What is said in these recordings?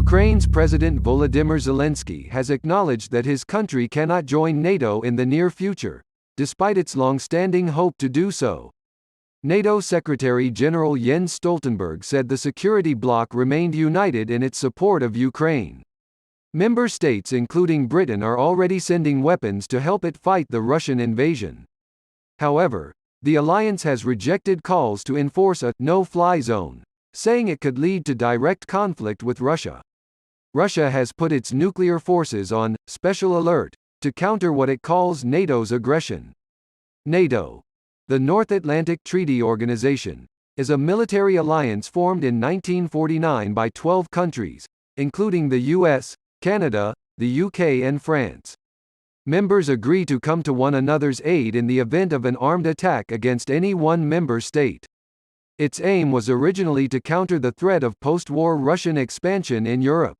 Ukraine's President Volodymyr Zelensky has acknowledged that his country cannot join NATO in the near future, despite its long-standing hope to do so. NATO Secretary-General Jens Stoltenberg said the security bloc remained united in its support of Ukraine. Member states including Britain are already sending weapons to help it fight the Russian invasion. However, the alliance has rejected calls to enforce a no-fly zone, saying it could lead to direct conflict with Russia. Russia has put its nuclear forces on special alert to counter what it calls NATO's aggression. NATO, the North Atlantic Treaty Organization, is a military alliance formed in 1949 by 12 countries, including the US, Canada, the UK and France. Members agree to come to one another's aid in the event of an armed attack against any one member state. Its aim was originally to counter the threat of post-war Russian expansion in Europe.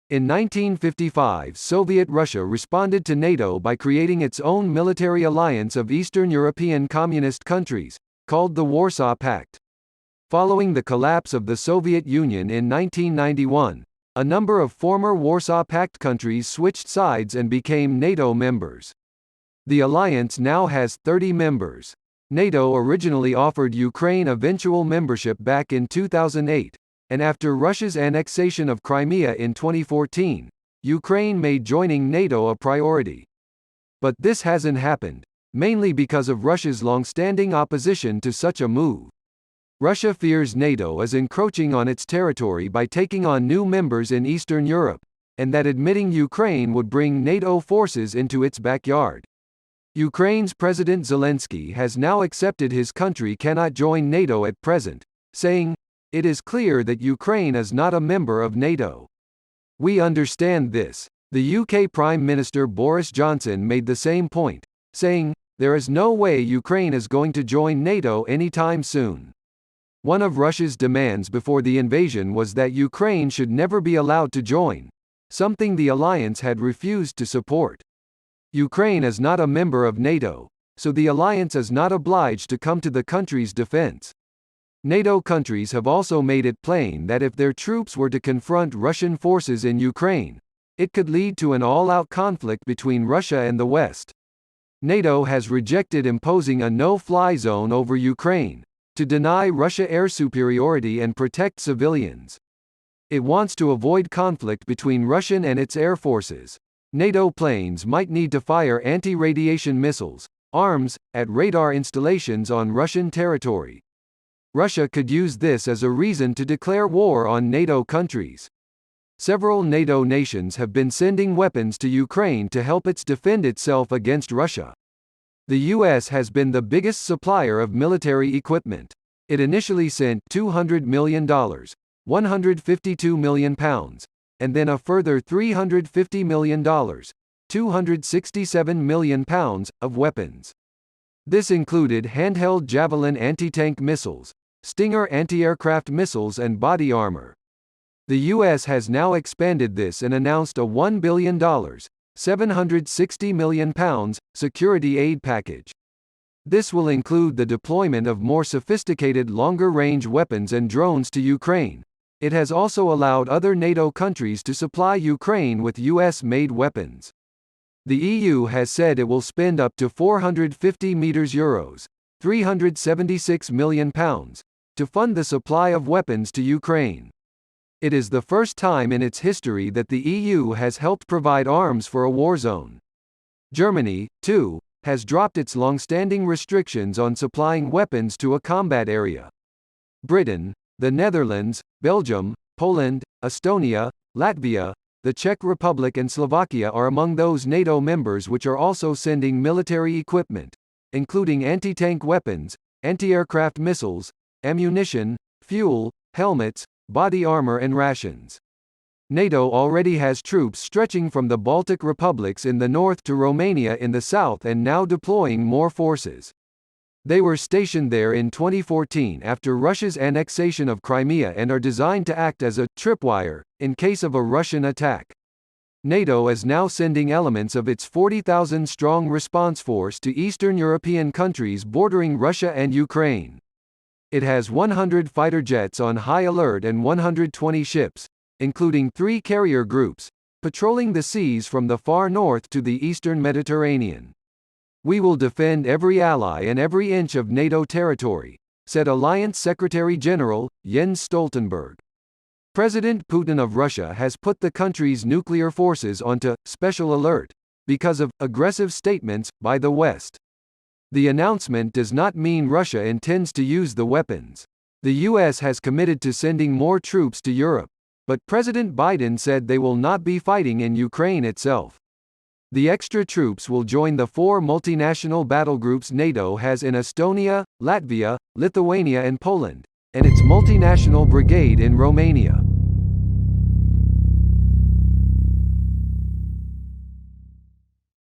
In 1955, Soviet Russia responded to NATO by creating its own military alliance of Eastern European communist countries, called the Warsaw Pact. Following the collapse of the Soviet Union in 1991, a number of former Warsaw Pact countries switched sides and became NATO members. The alliance now has 30 members. NATO originally offered Ukraine eventual membership back in 2008, and after Russia's annexation of Crimea in 2014, Ukraine made joining NATO a priority. But this hasn't happened, mainly because of Russia's long-standing opposition to such a move. Russia fears NATO is encroaching on its territory by taking on new members in Eastern Europe, and that admitting Ukraine would bring NATO forces into its backyard. Ukraine's President Zelensky has now accepted his country cannot join NATO at present, saying, "It is clear that Ukraine is not a member of NATO. We understand this." The UK Prime Minister Boris Johnson made the same point, saying, "There is no way Ukraine is going to join NATO anytime soon." One of Russia's demands before the invasion was that Ukraine should never be allowed to join, something the alliance had refused to support. Ukraine is not a member of NATO, so the alliance is not obliged to come to the country's defense. NATO countries have also made it plain that if their troops were to confront Russian forces in Ukraine, it could lead to an all-out conflict between Russia and the West. NATO has rejected imposing a no-fly zone over Ukraine, to deny Russia air superiority and protect civilians. It wants to avoid conflict between Russian and its air forces. NATO planes might need to fire anti-radiation missiles, arms, at radar installations on Russian territory. Russia could use this as a reason to declare war on NATO countries. Several NATO nations have been sending weapons to Ukraine to help it defend itself against Russia. The US has been the biggest supplier of military equipment. It initially sent $200 million, £152 million, and then a further $350 million, £267 million, of weapons. This included handheld Javelin anti-tank missiles, Stinger anti-aircraft missiles and body armor. The US has now expanded this and announced a $1 billion, £760 million, security aid package. This will include the deployment of more sophisticated longer-range weapons and drones to Ukraine. It has also allowed other NATO countries to supply Ukraine with US-made weapons. The EU has said it will spend up to €450 million, £376 million, to fund the supply of weapons to Ukraine. It is the first time in its history that the EU has helped provide arms for a war zone. Germany, too, has dropped its long-standing restrictions on supplying weapons to a combat area. Britain, the Netherlands, Belgium, Poland, Estonia, Latvia, the Czech Republic and Slovakia are among those NATO members which are also sending military equipment, including anti-tank weapons, anti-aircraft missiles, ammunition, fuel, helmets, body armor and rations. NATO already has troops stretching from the Baltic republics in the north to Romania in the south and now deploying more forces. They were stationed there in 2014 after Russia's annexation of Crimea and are designed to act as a tripwire in case of a Russian attack. NATO is now sending elements of its 40,000-strong response force to Eastern European countries bordering Russia and Ukraine. It has 100 fighter jets on high alert and 120 ships, including 3 carrier groups, patrolling the seas from the far north to the eastern Mediterranean. "We will defend every ally and every inch of NATO territory," said Alliance Secretary-General, Jens Stoltenberg. President Putin of Russia has put the country's nuclear forces onto special alert because of aggressive statements by the West. The announcement does not mean Russia intends to use the weapons. The U.S. has committed to sending more troops to Europe, but President Biden said they will not be fighting in Ukraine itself. The extra troops will join the 4 multinational battlegroups NATO has in Estonia, Latvia, Lithuania and Poland, and its multinational brigade in Romania.